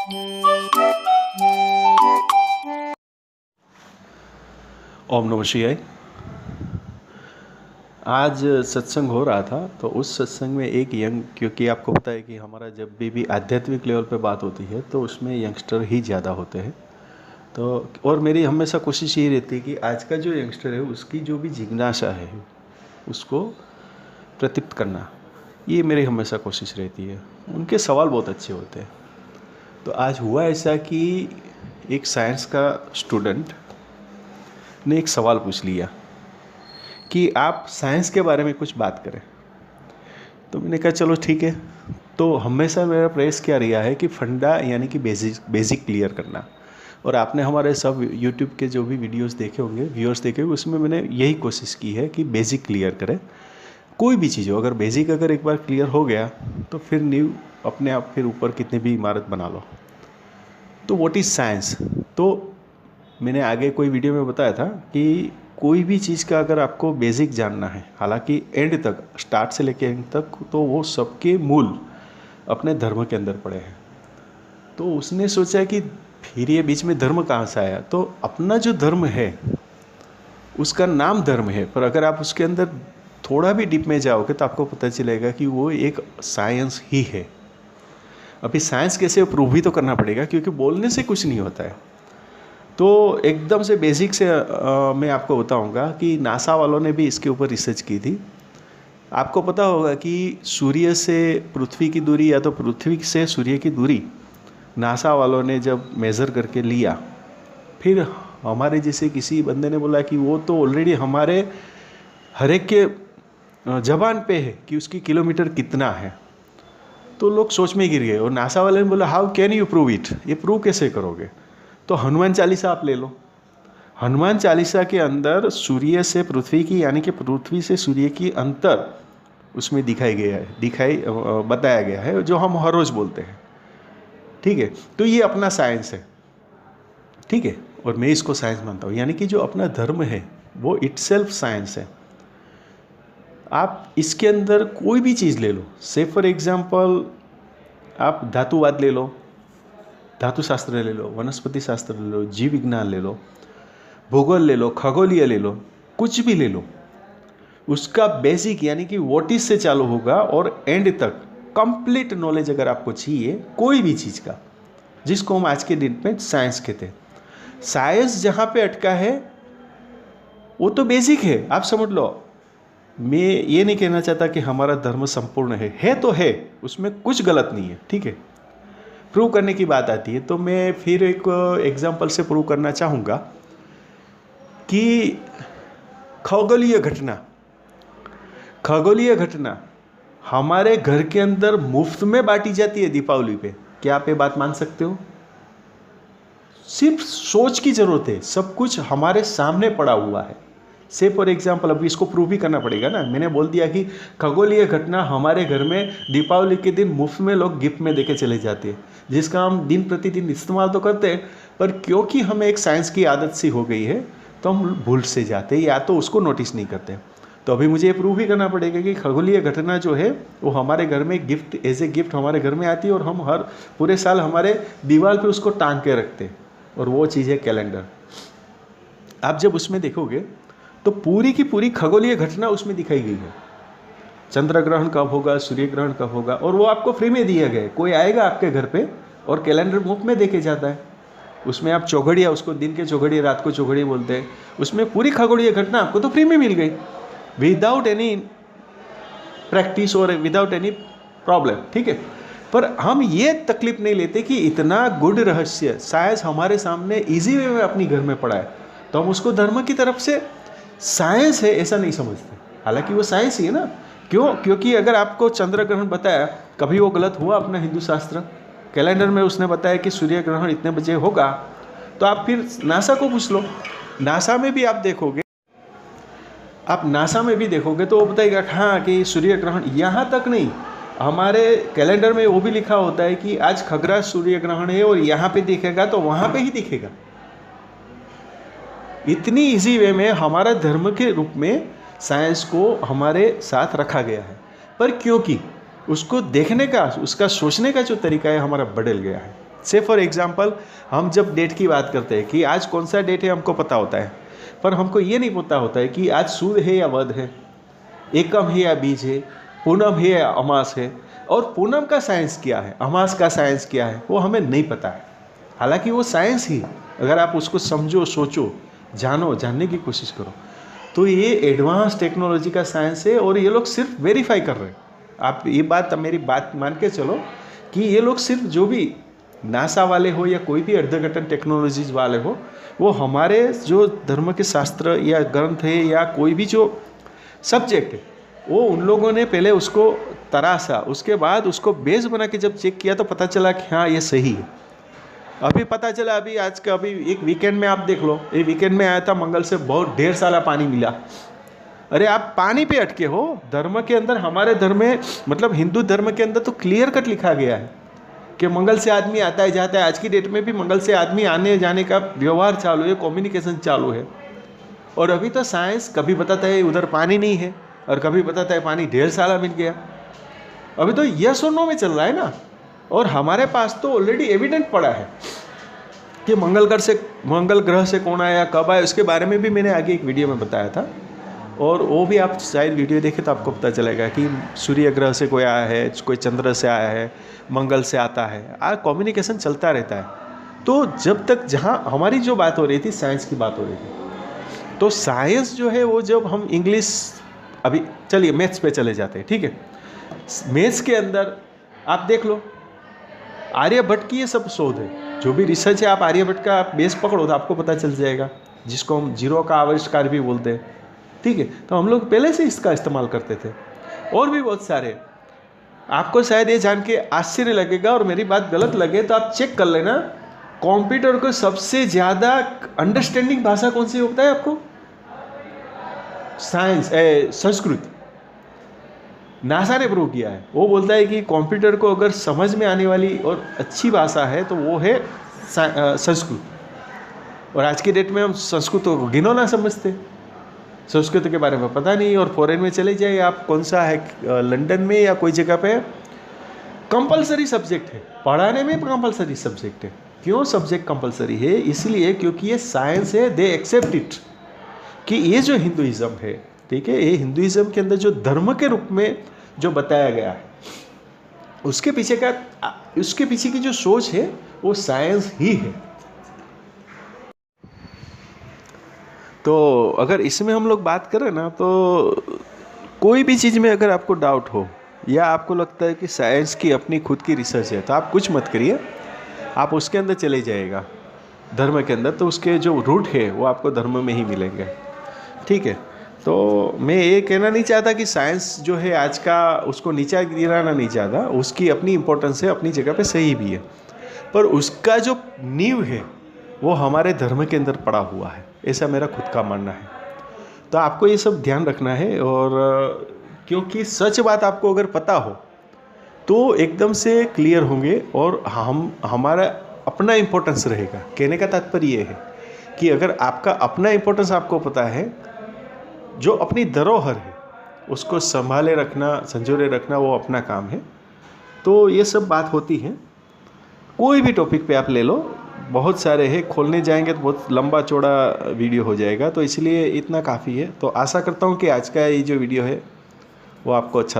ओम नमः शिवाय। आज सत्संग हो रहा था तो उस सत्संग में एक यंग, क्योंकि आपको पता है कि हमारा जब भी आध्यात्मिक लेवल पे बात होती है तो उसमें यंगस्टर ही ज़्यादा होते हैं। तो और मेरी हमेशा कोशिश ये रहती है कि आज का जो यंगस्टर है उसकी जो भी जिज्ञासा है उसको प्रतीप्त करना, ये मेरी हमेशा कोशिश रहती है। उनके सवाल बहुत अच्छे होते हैं। तो आज हुआ ऐसा कि एक साइंस का स्टूडेंट ने एक सवाल पूछ लिया कि आप साइंस के बारे में कुछ बात करें। तो मैंने कहा चलो ठीक है। तो हमेशा मेरा प्रयास क्या रहा है कि फंडा यानी कि बेसिक क्लियर करना। और आपने हमारे सब यूट्यूब के जो भी वीडियोस देखे होंगे, व्यूअर्स देखे होंगे, उसमें मैंने यही कोशिश की है कि बेसिक क्लियर करें। कोई भी चीज़ हो, अगर बेसिक अगर एक बार क्लियर हो गया तो फिर न्यू अपने आप फिर ऊपर कितनी भी इमारत बना लो। तो व्हाट इज़ साइंस? तो मैंने आगे कोई वीडियो में बताया था कि कोई भी चीज़ का अगर आपको बेसिक जानना है, हालांकि एंड तक, स्टार्ट से लेके एंड तक, तो वो सबके मूल अपने धर्म के अंदर पड़े हैं। तो उसने सोचा कि फिर ये बीच में धर्म कहाँ से आया? तो अपना जो धर्म है उसका नाम धर्म है, पर अगर आप उसके अंदर थोड़ा भी डीप में जाओगे तो आपको पता चलेगा कि वो एक साइंस ही है। अभी साइंस कैसे प्रूव भी तो करना पड़ेगा, क्योंकि बोलने से कुछ नहीं होता है। तो एकदम से बेसिक से मैं आपको बताऊंगा कि नासा वालों ने भी इसके ऊपर रिसर्च की थी। आपको पता होगा कि सूर्य से पृथ्वी की दूरी या तो पृथ्वी से सूर्य की दूरी नासा वालों ने जब मेज़र करके लिया, फिर हमारे जैसे किसी बंदे ने बोला कि वो तो ऑलरेडी हमारे हर एक के जबान पे है कि उसकी किलोमीटर कितना है। तो लोग सोच में गिर गए और नासा वाले ने बोला how can you prove it? ये प्रूव कैसे करोगे? तो हनुमान चालीसा आप ले लो। हनुमान चालीसा के अंदर सूर्य से पृथ्वी की यानी कि पृथ्वी से सूर्य की अंतर उसमें बताया गया है, जो हम हर रोज़ बोलते हैं। ठीक है, तो ये अपना साइंस है। ठीक है, और मैं इसको साइंस मानता हूँ, यानी कि जो अपना धर्म है वो इटसेल्फ साइंस है। आप इसके अंदर कोई भी चीज़ ले लो, से फॉर एग्जाम्पल आप धातुवाद ले लो, धातु शास्त्र ले लो, वनस्पति शास्त्र ले लो, जीव विज्ञान ले लो, भूगोल ले लो, खगोलीय ले लो, कुछ भी ले लो, उसका बेसिक यानी कि व्हाट इज से चालू होगा और एंड तक कंप्लीट नॉलेज अगर आपको चाहिए कोई भी चीज़ का, जिसको हम आज के दिन में साइंस कहते हैं। साइंस जहाँ पे अटका है वो तो बेसिक है, आप समझ लो। मैं ये नहीं कहना चाहता कि हमारा धर्म संपूर्ण है तो है, उसमें कुछ गलत नहीं है। ठीक है, प्रूव करने की बात आती है तो मैं फिर एक एग्जांपल से प्रूव करना चाहूँगा कि खगोलीय घटना हमारे घर के अंदर मुफ्त में बांटी जाती है दीपावली पे। क्या आप ये बात मान सकते हो? सिर्फ सोच की जरूरत है, सब कुछ हमारे सामने पड़ा हुआ है। से फॉर एग्जाम्पल, अभी इसको प्रूव भी करना पड़ेगा ना। मैंने बोल दिया कि खगोलीय घटना हमारे घर में दीपावली के दिन मुफ्त में लोग गिफ्ट में देके चले जाते हैं, जिसका हम दिन प्रतिदिन इस्तेमाल तो करते हैं, पर क्योंकि हमें एक साइंस की आदत सी हो गई है तो हम भूल से जाते हैं या तो उसको नोटिस नहीं करते। तो अभी मुझे ये प्रूव भी करना पड़ेगा कि खगोलीय घटना जो है वो हमारे घर में गिफ्ट, एज ए गिफ्ट हमारे घर में आती है और हम हर पूरे साल हमारे दीवार पे उसको टांग के रखते हैं। और वो चीज़ है कैलेंडर। आप जब उसमें देखोगे तो पूरी की पूरी खगोलीय घटना उसमें दिखाई गई है। चंद्र ग्रहण कब होगा, सूर्य ग्रहण कब होगा, और वो आपको फ्री में दिया गया है। कोई आएगा आपके घर पे और कैलेंडर मुफ्त में देके जाता है। उसमें आप चौघड़िया, उसको दिन के चौघड़िया, रात को चौघड़िया बोलते हैं, उसमें पूरी खगोलीय घटना आपको तो फ्री में मिल गई, विदाउट एनी प्रैक्टिस और विदाउट एनी प्रॉब्लम। ठीक है, पर हम ये तकलीफ नहीं लेते कि इतना गुड रहस्य साइंस हमारे सामने इजी वे में अपनी घर में पड़ा है तो हम उसको धर्म की तरफ से साइंस है ऐसा नहीं समझते। हालांकि वो साइंस ही है ना। क्यों? क्योंकि अगर आपको चंद्र ग्रहण बताया, कभी वो गलत हुआ? अपना हिंदू शास्त्र कैलेंडर में उसने बताया कि सूर्य ग्रहण इतने बजे होगा, तो आप फिर नासा को पूछ लो। नासा में भी आप नासा में भी देखोगे तो वो बताएगा हाँ कि सूर्य ग्रहण, यहाँ तक नहीं, हमारे कैलेंडर में वो भी लिखा होता है कि आज खगराज सूर्य ग्रहण है और यहाँ पे दिखेगा तो वहाँ पे ही दिखेगा। इतनी इजी वे में हमारा धर्म के रूप में साइंस को हमारे साथ रखा गया है, पर क्योंकि उसको देखने का, उसका सोचने का जो तरीका है हमारा बदल गया है। से फॉर एग्जांपल हम जब डेट की बात करते हैं कि आज कौन सा डेट है हमको पता होता है, पर हमको ये नहीं पता होता है कि आज सूद है या वध है, एकम है या बीज है, पूनम है या अमास है, और पूनम का साइंस क्या है, अमास का साइंस क्या है, वो हमें नहीं पता है। हालांकि वो साइंस ही, अगर आप उसको समझो, सोचो, जानो, जानने की कोशिश करो, तो ये एडवांस टेक्नोलॉजी का साइंस है और ये लोग सिर्फ वेरीफाई कर रहे हैं। आप ये बात, मेरी बात मान के चलो कि ये लोग सिर्फ जो भी नासा वाले हो या कोई भी अर्धघटन टेक्नोलॉजीज वाले हो, वो हमारे जो धर्म के शास्त्र या ग्रंथ है या कोई भी जो सब्जेक्ट है, वो उन लोगों ने पहले उसको तराशा, उसके बाद उसको बेस बना के जब चेक किया तो पता चला कि हाँ ये सही है। अभी पता चला, अभी आज का अभी एक वीकेंड में आप देख लो, ये वीकेंड में आया था मंगल से बहुत ढेर सारा पानी मिला। अरे आप पानी पे अटके हो, धर्म के अंदर, हमारे धर्म में मतलब हिंदू धर्म के अंदर तो क्लियर कट लिखा गया है कि मंगल से आदमी आता है जाता है। आज की डेट में भी मंगल से आदमी आने जाने का व्यवहार चालू है, कम्युनिकेशन चालू है। और अभी तो साइंस कभी बताता है उधर पानी नहीं है और कभी बताता है पानी ढेर सारा मिल गया। अभी तो यस और नो में चल रहा है ना। और हमारे पास तो ऑलरेडी एविडेंट पड़ा है कि मंगल ग्रह से कौन आया, कब आया, उसके बारे में भी मैंने आगे एक वीडियो में बताया था। और वो भी आप शायद वीडियो देखें तो आपको पता चलेगा कि सूर्य ग्रह से कोई आया है, कोई चंद्र से आया है, मंगल से आता है। कम्युनिकेशन चलता रहता है। तो जब तक, जहाँ हमारी जो बात हो रही थी, साइंस की बात हो रही थी, तो साइंस जो है वो जब हम इंग्लिश, अभी चलिए मैथ्स पे चले जाते हैं, ठीक है। मैथ्स के अंदर आप देख लो, आर्यभट्ट की ये सब शोध है, जो भी रिसर्च है, आप आर्यभट्ट का बेस पकड़ो तो आपको पता चल जाएगा, जिसको हम जीरो का आविष्कार भी बोलते हैं, ठीक है। तो हम लोग पहले से इसका इस्तेमाल करते थे। और भी बहुत सारे, आपको शायद ये जान के आश्चर्य लगेगा और मेरी बात गलत लगे तो आप चेक कर लेना, कंप्यूटर को सबसे ज़्यादा अंडरस्टैंडिंग भाषा कौन सी होता है आपको? संस्कृत। नासा ने प्रूव किया है, वो बोलता है कि कंप्यूटर को अगर समझ में आने वाली और अच्छी भाषा है तो वो है संस्कृत। और आज की डेट में हम संस्कृत को घिनौना समझते, संस्कृत के बारे में पता नहीं। और फॉरेन में चले जाइए आप, कौन सा है, लंदन में या कोई जगह पे कंपलसरी सब्जेक्ट है, पढ़ाने में कंपलसरी सब्जेक्ट है। क्यों सब्जेक्ट कंपलसरी है? इसलिए क्योंकि ये साइंस है, दे एक्सेप्ट इट, कि ये जो हिंदुइज्म है, ठीक है, ये हिंदुइज्म के अंदर जो धर्म के रूप में जो बताया गया है, उसके पीछे की जो सोच है वो साइंस ही है। तो अगर इसमें हम लोग बात करें ना, तो कोई भी चीज़ में अगर आपको डाउट हो या आपको लगता है कि साइंस की अपनी खुद की रिसर्च है, तो आप कुछ मत करिए, आप उसके अंदर चले जाइएगा, धर्म के अंदर, तो उसके जो रूट है वो आपको धर्म में ही मिलेंगे, ठीक है। तो मैं ये कहना नहीं चाहता कि साइंस जो है आज का, उसको नीचा गिराना नहीं चाहता, उसकी अपनी इम्पोर्टेंस है, अपनी जगह पे सही भी है, पर उसका जो नींव है वो हमारे धर्म के अंदर पड़ा हुआ है, ऐसा मेरा खुद का मानना है। तो आपको ये सब ध्यान रखना है। और क्योंकि सच बात आपको अगर पता हो तो एकदम से क्लियर होंगे और हमारा अपना इम्पोर्टेंस रहेगा। कहने का तात्पर्य ये है कि अगर आपका अपना इम्पोर्टेंस आपको पता है, जो अपनी धरोहर है उसको संभाले रखना, संजोरे रखना, वो अपना काम है। तो ये सब बात होती है। कोई भी टॉपिक पे आप ले लो, बहुत सारे हैं, खोलने जाएंगे तो बहुत लंबा चौड़ा वीडियो हो जाएगा, तो इसलिए इतना काफ़ी है। तो आशा करता हूँ कि आज का ये जो वीडियो है वो आपको अच्छा लगा।